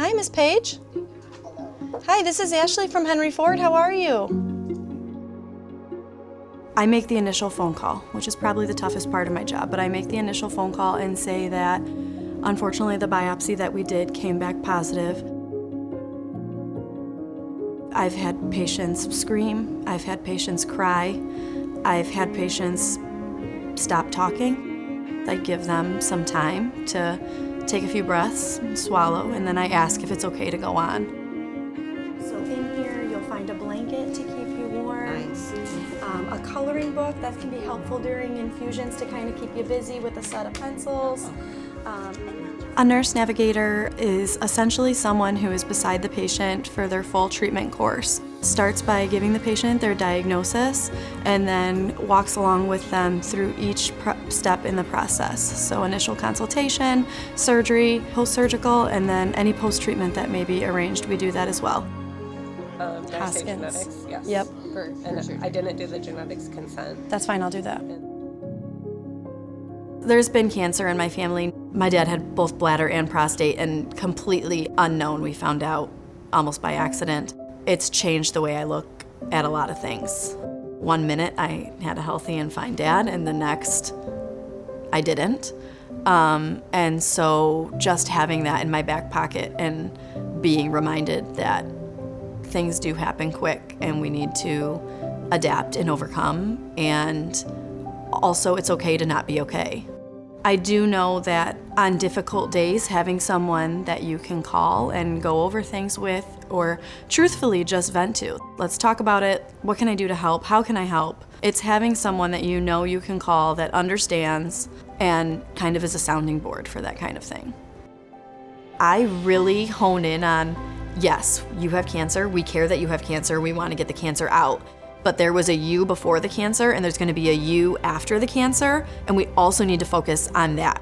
Hi, Miss Page. Hi, this is Ashley from Henry Ford. How are you? I make the initial phone call, which is probably the toughest part of my job, but I make the initial phone call and say that, unfortunately, the biopsy that we did came back positive. I've had patients scream, I've had patients cry, I've had patients stop talking. I give them some time to take a few breaths, swallow, and then I ask if it's okay to go on. So in here, you'll find a blanket to keep you warm. Nice. A coloring book that can be helpful during infusions to kind of keep you busy with a set of pencils. A nurse navigator is essentially someone who is beside the patient for their full treatment course. Starts by giving the patient their diagnosis and then walks along with them through each step in the process. So initial consultation, surgery, post-surgical, and then any post-treatment that may be arranged, we do that as well. Did I say genetics? Yes. Yep. I didn't do the genetics consent. That's fine, I'll do that. There's been cancer in my family. My dad had both bladder and prostate, and completely unknown, we found out almost by accident. It's changed the way I look at a lot of things. One minute I had a healthy and fine dad, and the next I didn't. And so just having that in my back pocket and being reminded that things do happen quick and we need to adapt and overcome, and also it's okay to not be okay. I do know that on difficult days, having someone that you can call and go over things with, or truthfully just vent to. Let's talk about it. What can I do to help? How can I help? It's having someone that you know you can call that understands and kind of is a sounding board for that kind of thing. I really hone in on, yes, you have cancer. We care that you have cancer. We want to get the cancer out. But there was a you before the cancer, and there's going to be a you after the cancer, and we also need to focus on that.